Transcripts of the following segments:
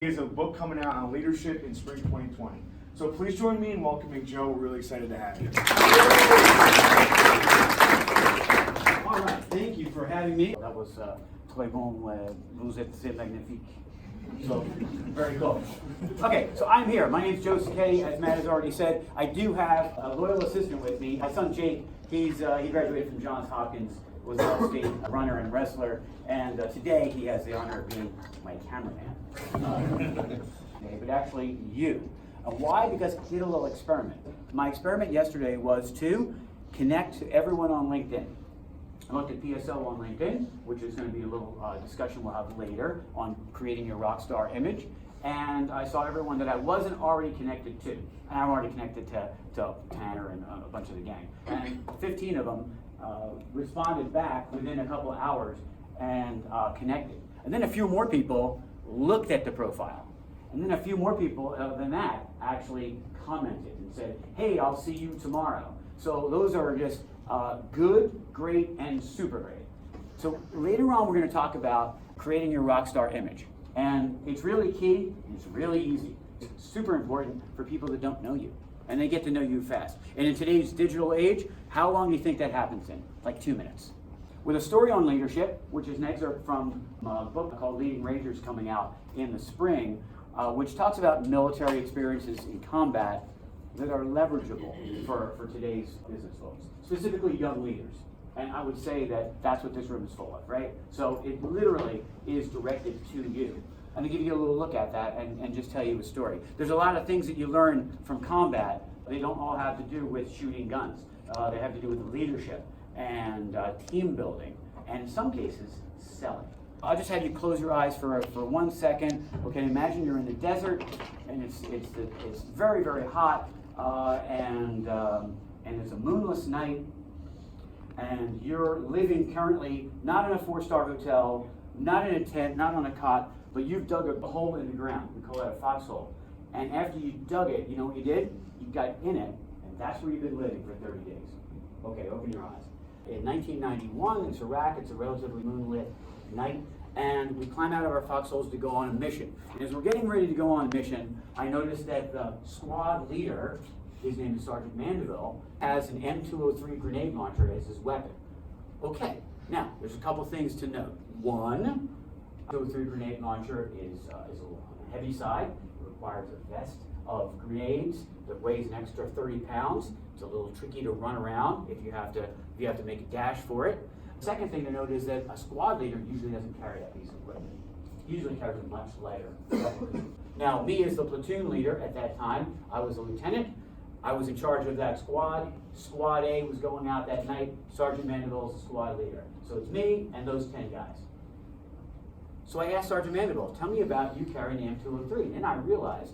He has a book coming out on leadership in spring 2020. So please join me in welcoming Joe. We're really excited to have you. All right, thank you for having me. That was très bon, vous êtes magnifique. So, very cool. Okay, so I'm here. My name's Joe Sakay, as Matt has already said. I do have a loyal assistant with me. My son Jake, he graduated from Johns Hopkins, was an all-state runner and wrestler, and today he has the honor of being my cameraman. Okay, but actually you. Why? Because I did a little experiment. My experiment yesterday was to connect to everyone on LinkedIn. I looked at PSO on LinkedIn, which is going to be a little discussion we'll have later on creating your rock star image. And I saw everyone that I wasn't already connected to. And I'm already connected to Tanner and a bunch of the gang. And 15 of them responded back within a couple of hours and connected. And then a few more people looked at the profile. And then a few more people than that actually commented and said, hey, I'll see you tomorrow. So those are just good, great, and super great. So later on, we're going to talk about creating your rock star image. And it's really key, and it's really easy. It's super important for people that don't know you. And they get to know you fast. And in today's digital age, how long do you think that happens in? Like 2 minutes. With a story on leadership, which is an excerpt from a book called Leading Rangers coming out in the spring, which talks about military experiences in combat that are leverageable for today's business folks, specifically young leaders. And I would say that that's what this room is full of, right? So it literally is directed to you. I'm gonna give you a little look at that and just tell you a story. There's a lot of things that you learn from combat. They don't all have to do with shooting guns. They have to do with leadership and team building, and in some cases, selling. I'll just have you close your eyes for 1 second. Okay, imagine you're in the desert, and it's very, very hot, and it's a moonless night, and you're living currently not in a 4-star hotel, not in a tent, not on a cot, but you've dug a hole in the ground. We call that a foxhole. And after you dug it, you know what you did? You got in it, and that's where you've been living for 30 days. Okay, open your eyes. In 1991, it's Iraq, it's a relatively moonlit night, and we climb out of our foxholes to go on a mission. And as we're getting ready to go on a mission, I noticed that the squad leader, his name is Sergeant Mandeville, has an M203 grenade launcher as his weapon. Okay, now there's a couple things to note. One, 203 grenade launcher is a little on the heavy side. It requires a vest of grenades that weighs an extra 30 pounds. It's a little tricky to run around if you have to make a dash for it. The second thing to note is that a squad leader usually doesn't carry that piece of equipment. He usually carries a much lighter weapon. Now, me as the platoon leader at that time, I was a lieutenant. I was in charge of that squad. Squad A was going out that night. Sergeant Mandeville is the squad leader. So it's me and those 10 guys. So I asked Sergeant Mandeville, tell me about you carrying the M203. And then I realized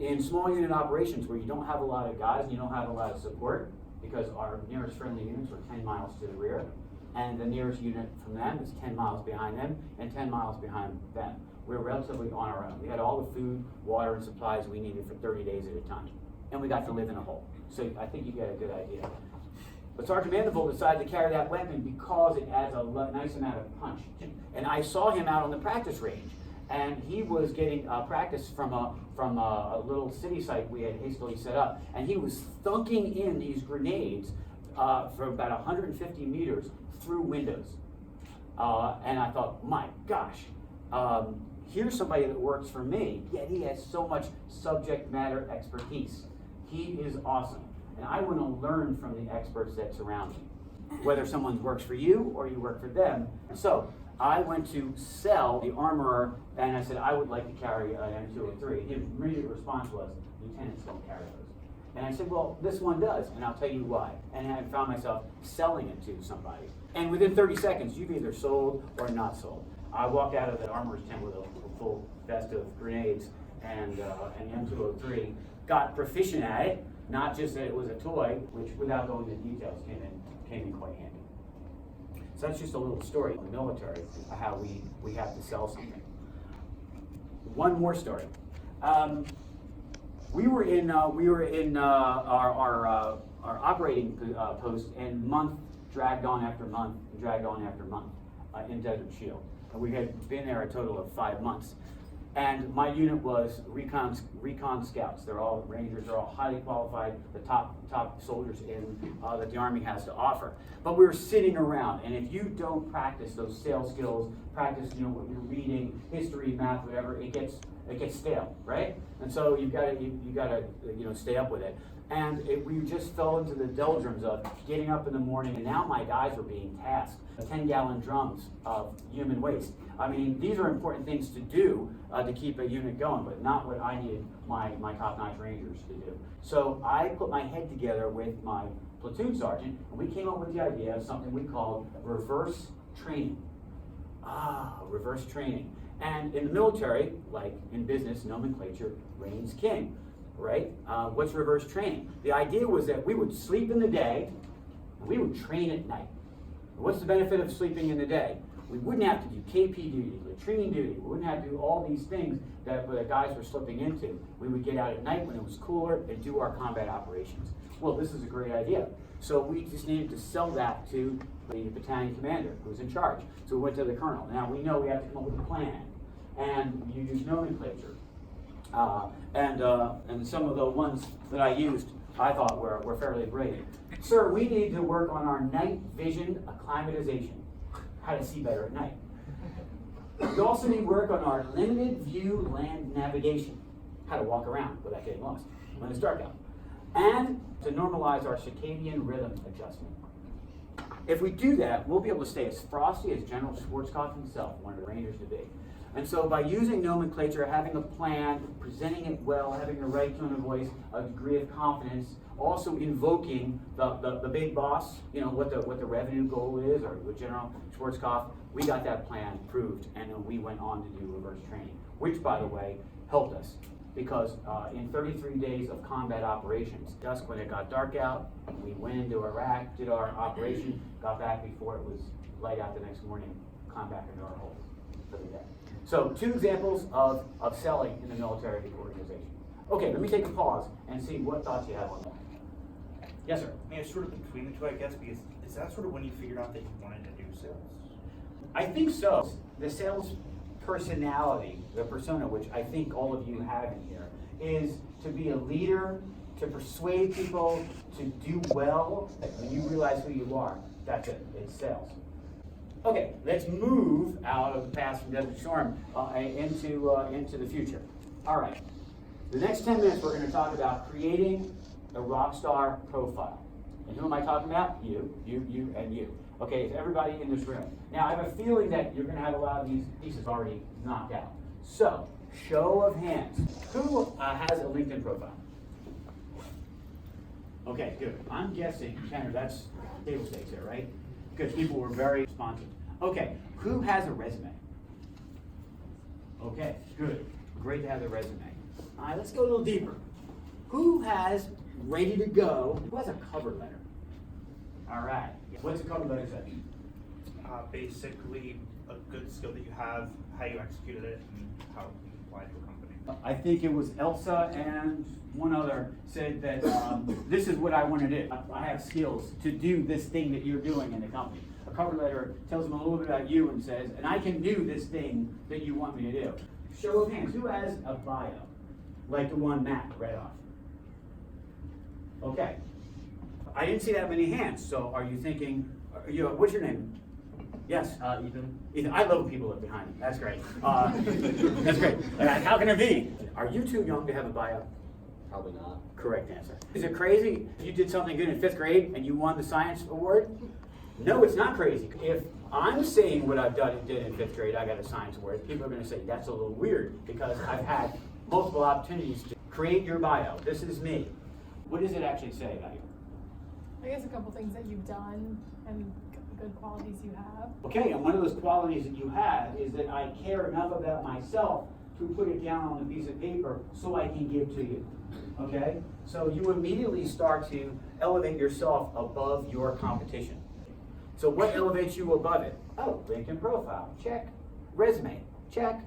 in small unit operations where you don't have a lot of guys and you don't have a lot of support, because our nearest friendly units are 10 miles to the rear, and the nearest unit from them is 10 miles behind them and 10 miles behind them. We're relatively on our own. We had all the food, water, and supplies we needed for 30 days at a time. And we got to live in a hole. So I think you get a good idea. But Sergeant Mandeville decided to carry that weapon because it adds a nice amount of punch. And I saw him out on the practice range, and he was getting practice from a little city site we had hastily set up, and he was thunking in these grenades for about 150 meters through windows. And I thought, my gosh, here's somebody that works for me, yet he has so much subject matter expertise. He is awesome. And I want to learn from the experts that surround me, whether someone works for you or you work for them. So I went to sell the armorer, and I said, I would like to carry an M203. His immediate response was, lieutenants don't carry those. And I said, well, this one does, and I'll tell you why. And I found myself selling it to somebody. And within 30 seconds, you've either sold or not sold. I walked out of the armorer's tent with a full vest of grenades and an M203, got proficient at it, not just that it was a toy, which without going into details came in quite handy. So that's just a little story in the military of how we have to sell something. One more story. We were in our operating post, and month dragged on after month, dragged on after month in Desert Shield. And we had been there a total of 5 months. And my unit was recon scouts. They're all Rangers, they're all highly qualified, the top soldiers that the Army has to offer. But we were sitting around, and if you don't practice those sales skills, practice what you're reading, history, math, whatever, it gets stale, right? And so you gotta stay up with it. And we just fell into the doldrums of getting up in the morning, and now my guys were being tasked 10-gallon drums of human waste. I mean, these are important things to do to keep a unit going, but not what I needed my top-notch Rangers to do. So I put my head together with my platoon sergeant, and we came up with the idea of something we called reverse training. Reverse training. And in the military, like in business, nomenclature reigns king, right? What's reverse training? The idea was that we would sleep in the day, and we would train at night. What's the benefit of sleeping in the day? We wouldn't have to do KP duty, latrine duty. We wouldn't have to do all these things that the guys were slipping into. We would get out at night when it was cooler and do our combat operations. Well, this is a great idea. So we just needed to sell that to the battalion commander who was in charge. So we went to the colonel. Now we know we have to come up with a plan, and you use nomenclature. And some of the ones that I used, I thought were fairly brilliant. Sir, we need to work on our night vision acclimatization, how to see better at night. We also need work on our limited view land navigation, how to walk around without getting lost when it's dark out. And to normalize our circadian rhythm adjustment. If we do that, we'll be able to stay as frosty as General Schwarzkopf himself wanted the Rangers to be. And so by using nomenclature, having a plan, presenting it well, having the right tone of voice, a degree of confidence, also invoking the big boss, what the revenue goal is, or with General Schwarzkopf, we got that plan approved, and then we went on to do reverse training, which, by the way, helped us. Because in 33 days of combat operations, dusk when it got dark out, we went into Iraq, did our operation, got back before it was light out the next morning, climbed back into our holes for the day. So 2 examples of selling in the military organization. Okay, let me take a pause and see what thoughts you have on that. Yes, sir. I mean, it's sort of between the two, I guess, because is that sort of when you figured out that you wanted to do sales? I think so. The sales personality, the persona, which I think all of you have in here, is to be a leader, to persuade people, to do well. When you realize who you are, that's it. It's sales. Okay, let's move out of the past from Desert Storm into the future. All right. The next 10 minutes, we're going to talk about creating a rock star profile. And who am I talking about? You, and you. Okay, it's everybody in this room. Now, I have a feeling that you're going to have a lot of these pieces already knocked out. So, show of hands. Who has a LinkedIn profile? Okay, good. I'm guessing, Tanner, that's table stakes there, right? Because people were very responsive. Okay, who has a resume? Okay, good. Great to have the resume. All right, let's go a little deeper. Who has ready to go? Who has a cover letter? All right. What's a cover letter say? Basically, a good skill that you have, how you executed it, and how you applied to a company. I think it was Elsa and one other said that this is what I want to do. I have skills to do this thing that you're doing in the company. A cover letter tells them a little bit about you and says, and I can do this thing that you want me to do. Show of hands, who has a bio? Like the one Matt read off. Okay. I didn't see that many hands, so are you thinking, what's your name? Yes? Ethan. Ethan, I love people up behind me. That's great. That's great. How can it be? Are you too young to have a bio? Probably not. Correct answer. Is it crazy if you did something good in 5th grade and you won the science award? No, it's not crazy. If I'm saying what I've did in 5th grade, I got a science award, people are going to say that's a little weird because I've had multiple opportunities to create your bio. This is me. What does it actually say about you? I guess a couple things that you've done and good qualities you have. Okay, and one of those qualities that you have is that I care enough about myself to put it down on a piece of paper so I can give to you. Okay? So you immediately start to elevate yourself above your competition. So what elevates you above it? Oh, LinkedIn profile, check. Resume, check.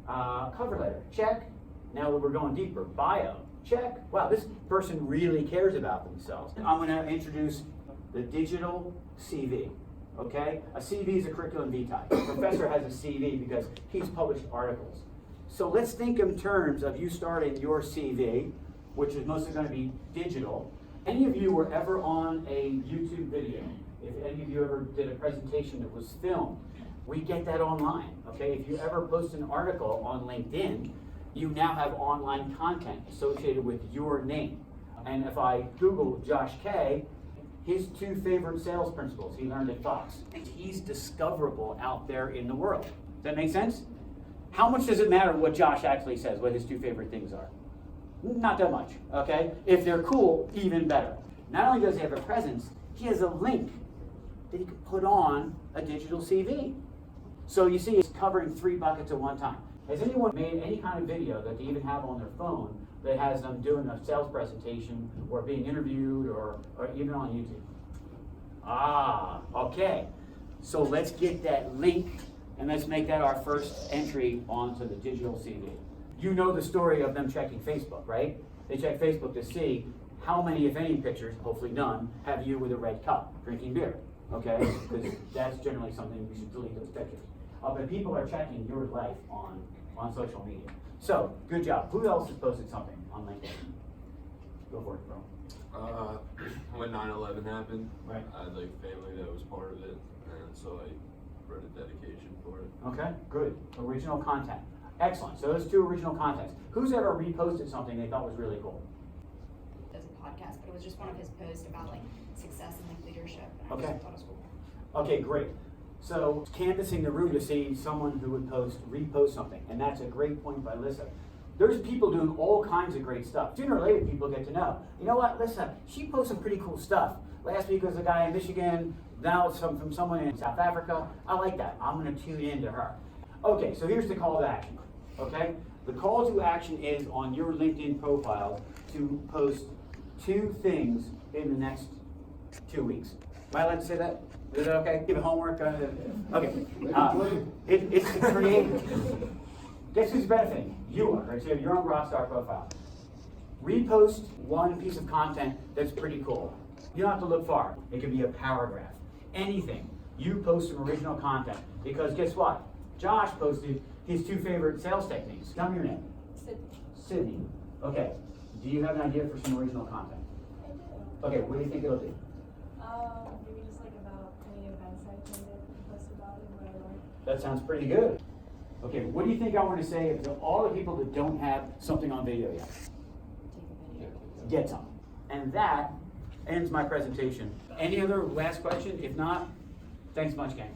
Cover letter, check. Now that we're going deeper, bio, check. Wow, this person really cares about themselves. I'm going to introduce the digital CV. Okay? A CV is a curriculum vitae. A professor has a CV because he's published articles. So let's think in terms of you starting your CV, which is mostly going to be digital. Any of you were ever on a YouTube video? If any of you ever did a presentation that was filmed, we get that online, okay? If you ever post an article on LinkedIn, you now have online content associated with your name. And if I Google Josh K, his 2 favorite sales principles he learned at Fox, he's discoverable out there in the world. Does that make sense? How much does it matter what Josh actually says, what his 2 favorite things are? Not that much, okay? If they're cool, even better. Not only does he have a presence, he has a link that he can put on a digital CV. So you see, it's covering 3 buckets at one time. Has anyone made any kind of video that they even have on their phone that has them doing a sales presentation or being interviewed or even on YouTube? Ah, okay. So let's get that link and let's make that our first entry onto the digital CV. You know the story of them checking Facebook, right? They check Facebook to see how many, if any, pictures, hopefully none, have you with a red cup drinking beer, okay? Because that's generally something we should delete those pictures. But people are checking your life on social media. So, good job. Who else has posted something on LinkedIn? Go for it, bro. When 9/11 happened, Right. I had like family that was part of it, and so I wrote a dedication for it. Okay, good. Original content. Excellent. So those 2 original contents. Who's ever reposted something they thought was really cool? As a podcast, but it was just one of his posts about like success and like leadership. And I Okay. just thought it was cool. Okay, great. So canvassing the room to see someone who would repost something, and that's a great point by Lissa. There's people doing all kinds of great stuff. Sooner or later, people get to know. You know what, Lissa, she posts some pretty cool stuff. Last week was a guy in Michigan, now it's from someone in South Africa. I like that. I'm going to tune in to her. Okay, so here's the call to action. Okay, the call to action is on your LinkedIn profile to post 2 things in the next 2 weeks. Am I allowed to say that? Is that okay? Give it homework? Okay. It's the creative. Guess who's benefiting? You are, right? So you're on Rockstar profile. Repost 1 piece of content that's pretty cool. You don't have to look far. It could be a paragraph. Anything. You post some original content. Because guess what? Josh posted his 2 favorite sales techniques. Tell me your name. Sydney. Okay. Do you have an idea for some original content? I do. Okay, what do you think it'll be? Maybe just like about any events I attended, post about it, what I learned. That sounds pretty good. Okay, what do you think I want to say to all the people that don't have something on video yet? Get some. And that ends my presentation. Any other last question? If not, thanks much, gang.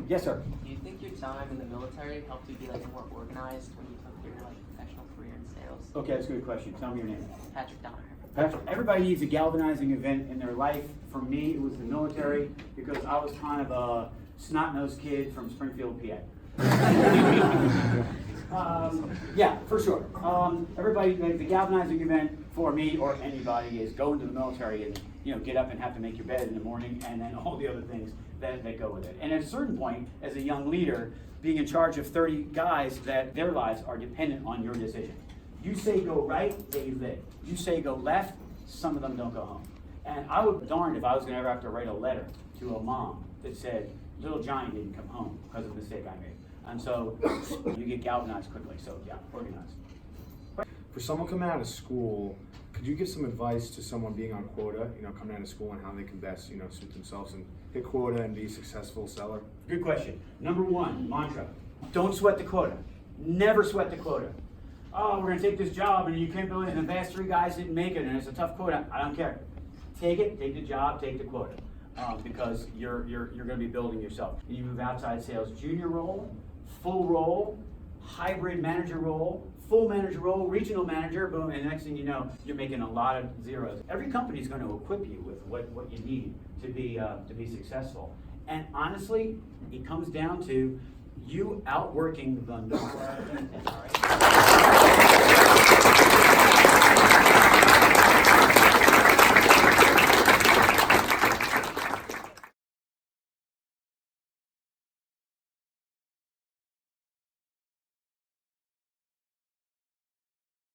Yes, sir. Do you think your time in the military helped you be like more organized when you took your like professional career in sales? Okay, that's a good question. Tell me your name. Patrick Donner. Patrick, everybody needs a galvanizing event in their life. For me, it was the military because I was kind of a snot-nosed kid from Springfield, PA. Yeah, for sure. Everybody, like, the galvanizing event for me or anybody is go into the military and get up and have to make your bed in the morning, and then all the other things that go with it. And at a certain point, as a young leader, being in charge of 30 guys that their lives are dependent on your decision. You say go right, they live. You say go left, some of them don't go home. And I would be darned if I was going to ever have to write a letter to a mom that said, little Johnny didn't come home because of the mistake I made. And so you get galvanized quickly. So yeah, organized. For someone coming out of school, could you give some advice to someone being on quota, coming out of school and how they can best, suit themselves and hit quota and be a successful seller? Good question. Number 1, mantra. Don't sweat the quota. Never sweat the quota. Oh, we're going to take this job and you can't believe it, and the last 3 guys didn't make it and it's a tough quota. I don't care. Take it, take the job, take the quota. Because you're going to be building yourself. You move outside sales, junior role, full role, hybrid manager role, full manager role, regional manager, boom, and the next thing you know, you're making a lot of zeros. Every company is going to equip you with what you need to be successful. And honestly, it comes down to you outworking the number.